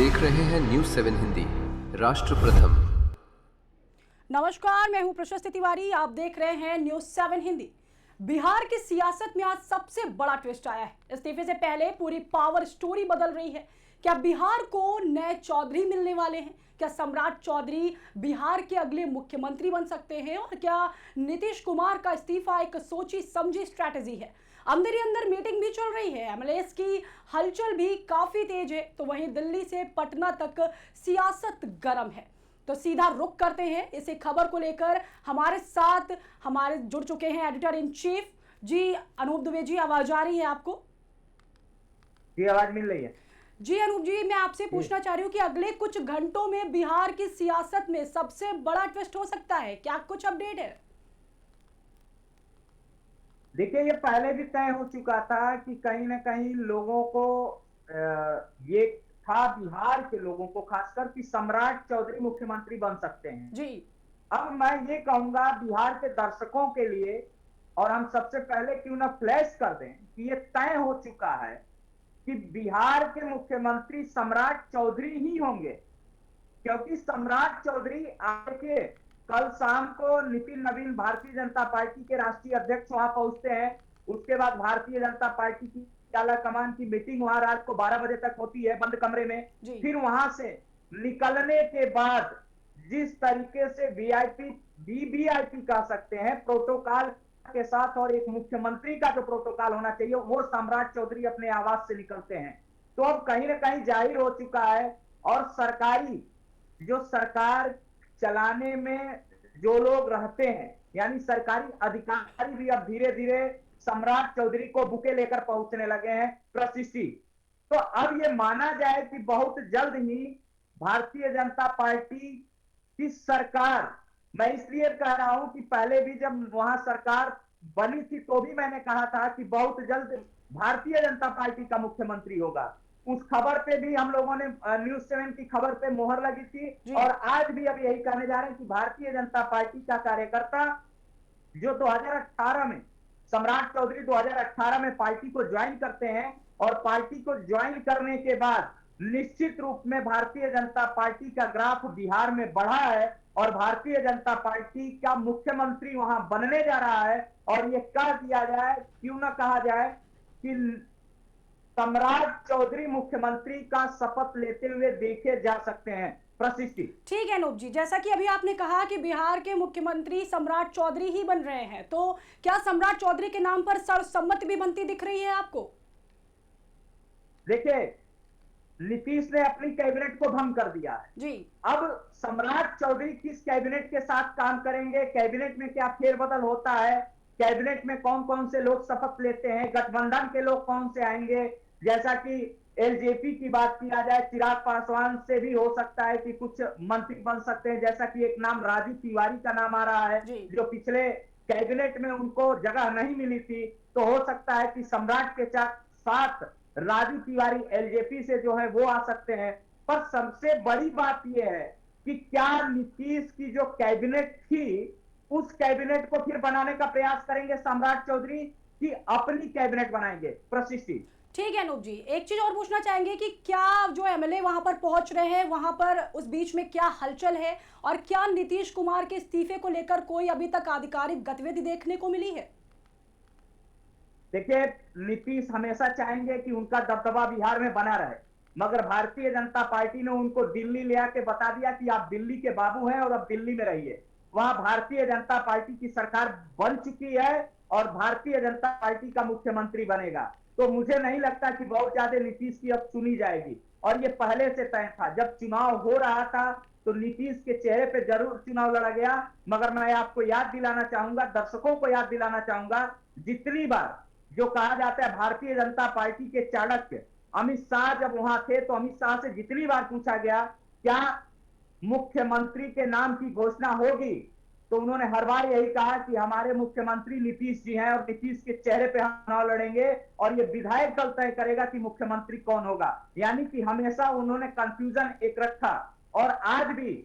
देख रहे हैं न्यूज़ 7 हिंदी, राष्ट्र प्रथम। नमस्कार, मैं हूं प्रशस्ति तिवारी। आप देख रहे हैं न्यूज़ 7 हिंदी। बिहार की सियासत में आज सबसे बड़ा ट्विस्ट आया है। इस्तीफे से पहले पूरी पावर स्टोरी बदल रही है। क्या बिहार को नए चौधरी मिलने वाले हैं? क्या सम्राट चौधरी बिहार के अगले मुख्यमंत्री बन सकते हैं? और क्या नीतीश कुमार का इस्तीफा एक सोची समझी स्ट्रैटेजी है? अंदर ही अंदर मीटिंग भी चल रही है, एमएलएस की हलचल भी काफी तेज है। तो वहीं दिल्ली से पटना तक सियासत गर्म है। तो सीधा रुख करते हैं इसी खबर को लेकर। हमारे साथ हमारे जुड़ चुके हैं एडिटर इन चीफ जी अनूप दुबे जी। आवाज आ रही है आपको? जी, आवाज मिल रही है। जी अनूप जी, मैं आपसे पूछना चाह रही हूँ कि अगले कुछ घंटों में बिहार की सियासत में सबसे बड़ा ट्विस्ट हो सकता है, क्या कुछ अपडेट है? देखिए, ये पहले भी तय हो चुका था कि कहीं ना कहीं लोगों को ये था, बिहार के लोगों को खासकर, कि सम्राट चौधरी मुख्यमंत्री बन सकते हैं। जी। अब मैं ये कहूंगा बिहार के दर्शकों के लिए, और हम सबसे पहले क्यों ना फ्लैश कर दें कि ये तय हो चुका है कि बिहार के मुख्यमंत्री सम्राट चौधरी ही होंगे। क्योंकि सम्राट चौधरी आके कल शाम को नितिन नवीन भारतीय जनता पार्टी के राष्ट्रीय अध्यक्ष वहां पहुंचते हैं। उसके बाद भारतीय जनता पार्टी की आला कमान की मीटिंग वहां रात को 12 बजे तक होती है बंद कमरे में। फिर वहां से निकलने के बाद जिस तरीके से वीआईपी वीवीआईपी कह सकते हैं, प्रोटोकॉल के साथ, और एक मुख्यमंत्री का जो प्रोटोकॉल होना चाहिए, वो सम्राट चौधरी अपने आवास से निकलते हैं। तो अब कहीं ना कहीं जाहिर हो चुका है, और सरकारी जो सरकार चलाने में जो लोग रहते हैं, यानी सरकारी अधिकारी भी अब धीरे धीरे सम्राट चौधरी को बुके लेकर पहुंचने लगे हैं प्रशिक्षी। तो अब ये माना जाए कि बहुत जल्द ही भारतीय जनता पार्टी की सरकार, मैं इसलिए कह रहा हूं कि पहले भी जब वहां सरकार बनी थी तो भी मैंने कहा था कि बहुत जल्द भारतीय जनता पार्टी का मुख्यमंत्री होगा। उस खबर पे भी हम लोगों ने न्यूज़ 7 की खबर पे मोहर लगी थी, और आज भी अब यही कहने जा रहे हैं कि भारतीय जनता पार्टी का कार्यकर्ता जो 2018 में, सम्राट चौधरी 2018 में पार्टी को ज्वाइन करते हैं, और पार्टी को ज्वाइन करने के बाद निश्चित रूप में भारतीय जनता पार्टी का ग्राफ बिहार में बढ़ा है, और भारतीय जनता पार्टी का मुख्यमंत्री वहां बनने जा रहा है। और ये कह दिया जाए, क्यों ना कहा जाए, कि सम्राट चौधरी मुख्यमंत्री का शपथ लेते हुए देखे जा सकते हैं। प्रशिक्षित। ठीक है अनूप जी, जैसा कि अभी आपने कहा कि बिहार के मुख्यमंत्री सम्राट चौधरी ही बन रहे हैं, तो क्या सम्राट चौधरी के नाम पर सर्वसम्मति भी बनती दिख रही है आपको? देखिए, नीतीश ने अपनी कैबिनेट को भंग कर दिया है जी। अब सम्राट चौधरी किस कैबिनेट के साथ काम करेंगे, कैबिनेट में क्या फेरबदल होता है, कैबिनेट में कौन कौन से लोग शपथ लेते हैं, गठबंधन के लोग कौन से आएंगे, जैसा कि एलजेपी की बात किया जाए, चिराग पासवान से भी हो सकता है कि कुछ मंत्री बन सकते हैं, जैसा कि एक नाम राजू तिवारी का नाम आ रहा है, जो पिछले कैबिनेट में उनको जगह नहीं मिली थी। तो हो सकता है कि सम्राट के साथ राजू तिवारी एलजेपी से जो है वो आ सकते हैं। पर सबसे बड़ी बात यह है कि क्या नीतीश की जो कैबिनेट थी, उस कैबिनेट को फिर बनाने का प्रयास करेंगे सम्राट चौधरी, कि अपनी कैबिनेट बनाएंगे? प्रशिक्षित। ठीक है अनूप जी, एक चीज और पूछना चाहेंगे कि क्या जो एमएलए वहां पर पहुंच रहे हैं, वहां पर उस बीच में क्या हलचल है, और क्या नीतीश कुमार के इस्तीफे को लेकर कोई अभी तक आधिकारिक गतिविधि देखने को मिली है? देखिए, नीतीश हमेशा चाहेंगे कि उनका दबदबा बिहार में बना रहे, मगर भारतीय जनता पार्टी ने उनको दिल्ली ले आके बता दिया कि आप दिल्ली के बाबू हैं और अब दिल्ली में रहिए। वहां भारतीय जनता पार्टी की सरकार बन चुकी है, और भारतीय जनता पार्टी का मुख्यमंत्री बनेगा। तो मुझे नहीं लगता कि बहुत ज्यादा नीतीश की अब सुनी जाएगी, और ये पहले से तय था। जब चुनाव हो रहा था तो नीतीश के चेहरे पे जरूर चुनाव लड़ा गया, मगर मैं आपको याद दिलाना चाहूंगा, दर्शकों को याद दिलाना चाहूंगा, जितनी बार जो कहा जाता है भारतीय जनता पार्टी के चाणक्य अमित शाह जब वहां थे, तो अमित शाह से जितनी बार पूछा गया क्या मुख्यमंत्री के नाम की घोषणा होगी, तो उन्होंने हर बार यही कहा कि हमारे मुख्यमंत्री नीतीश जी हैं, और नीतीश के चेहरे पे हम चुनाव लड़ेंगे, और ये विधायक दल तय करेगा कि मुख्यमंत्री कौन होगा। यानी कि हमेशा उन्होंने कंफ्यूजन एक रखा, और आज भी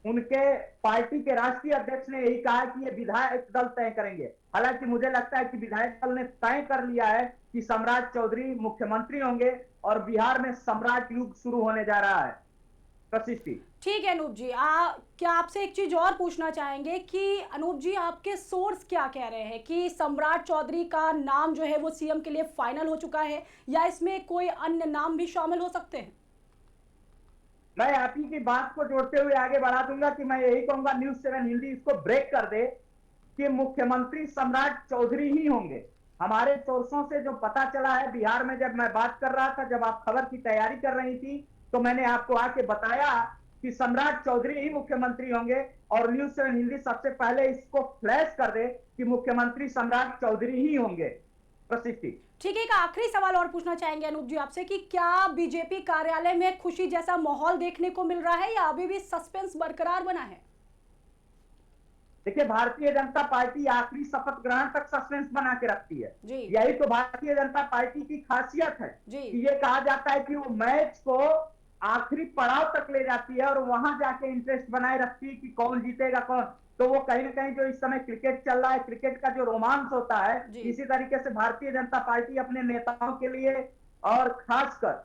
उनके पार्टी के राष्ट्रीय अध्यक्ष ने यही कहा कि ये विधायक दल तय करेंगे। हालांकि मुझे लगता है कि विधायक दल ने तय कर लिया है कि सम्राट चौधरी मुख्यमंत्री होंगे और बिहार में सम्राट युग शुरू होने जा रहा है। प्रशिष्टि। ठीक है अनूप जी, क्या आपसे एक चीज और पूछना चाहेंगे कि अनूप जी आपके सोर्स क्या कह रहे हैं कि सम्राट चौधरी का नाम जो है वो सीएम के लिए फाइनल हो चुका है या इसमें कोई अन्य नाम भी शामिल हो सकते हैं? मैं आप ही की बात को जोड़ते हुए आगे बढ़ा दूंगा कि मैं यही कहूंगा न्यूज़ 7 हिंदी इसको ब्रेक कर दे कि मुख्यमंत्री सम्राट चौधरी ही होंगे। हमारे सोर्सों से जो पता चला है, बिहार में जब मैं बात कर रहा था, जब आप खबर की तैयारी कर रही थी, तो मैंने आपको आके बताया कि सम्राट चौधरी ही मुख्यमंत्री होंगे और न्यूज़ 7 हिंदी सबसे पहले इसको फ्लैश कर दे कि मुख्यमंत्री सम्राट चौधरी ही होंगे। प्रशिष्टि। ठीक है, एक आखिरी सवाल और पूछना चाहेंगे अनूप जी आपसे कि क्या बीजेपी कार्यालय में खुशी जैसा माहौल देखने को मिल रहा है या अभी भी सस्पेंस बरकरार बना है? देखिए, भारतीय जनता पार्टी आखिरी शपथ ग्रहण तक सस्पेंस बना के रखती है। जी। यही तो भारतीय जनता पार्टी की खासियत है कि ये कहा जाता है कि वो मैच को आखिरी पड़ाव तक ले जाती है और वहां जाके इंटरेस्ट बनाए रखती है कि कौन जीतेगा कौन। तो वो कहीं ना कहीं जो इस समय क्रिकेट चल रहा है, क्रिकेट का जो रोमांच होता है, इसी तरीके से भारतीय जनता पार्टी अपने नेताओं के लिए और खासकर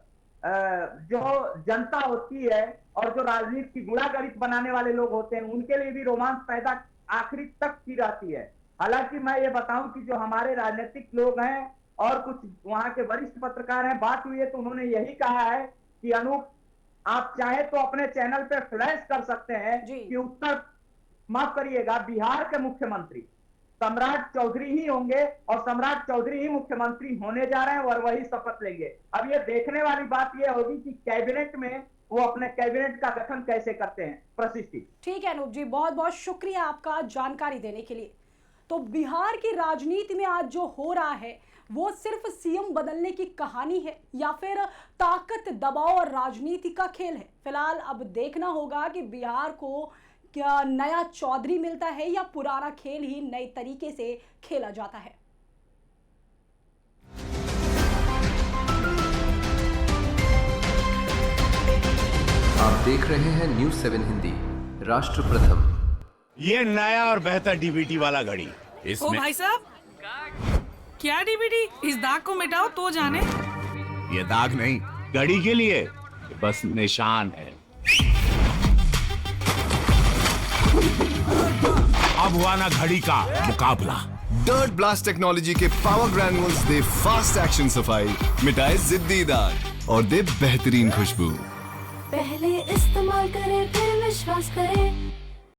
जो जनता होती है और जो राजनीति की गुणागणित बनाने वाले लोग होते हैं, उनके लिए भी रोमांच पैदा आखिरी तक की रहती है। हालांकि मैं ये बताऊं कि जो हमारे राजनीतिक लोग हैं और कुछ वहां के वरिष्ठ पत्रकार हैं, बात हुई है तो उन्होंने यही कहा है कि अनूप, आप चाहे तो अपने चैनल पे फ्लैश कर सकते हैं कि माफ करिएगा, बिहार के मुख्यमंत्री सम्राट चौधरी ही होंगे और सम्राट चौधरी ही मुख्यमंत्री होने जा रहे हैं और वही शपथ लेंगे। अब ये देखने वाली बात ये होगी कि कैबिनेट में वो अपने कैबिनेट का गठन कैसे करते हैं। प्रशिष्टि। ठीक है अनूप जी, बहुत बहुत शुक्रिया आपका जानकारी देने के लिए। तो बिहार की राजनीति में आज जो हो रहा है वो सिर्फ सीएम बदलने की कहानी है या फिर ताकत, दबाव और राजनीति का खेल है? फिलहाल अब देखना होगा कि बिहार को क्या नया चौधरी मिलता है या पुराना खेल ही नए तरीके से खेला जाता है। आप देख रहे हैं न्यूज़ 7 हिंदी, राष्ट्र प्रथम। ये नया और बेहतर डीवीडी वाला घड़ी, ओ इसमें भाई साहब, क्या डीवीडी? इस दाग को मिटाओ तो जाने। ये दाग नहीं, घड़ी के लिए ये बस निशान है। अब हुआ ना घड़ी का मुकाबला। डर्ट ब्लास्ट टेक्नोलॉजी के पावर ग्रैन्युल्स दे फास्ट एक्शन सफाई, मिटाए जिद्दी दाग और दे बेहतरीन खुशबू। पहले इस्तेमाल करें फिर विश्वास करें,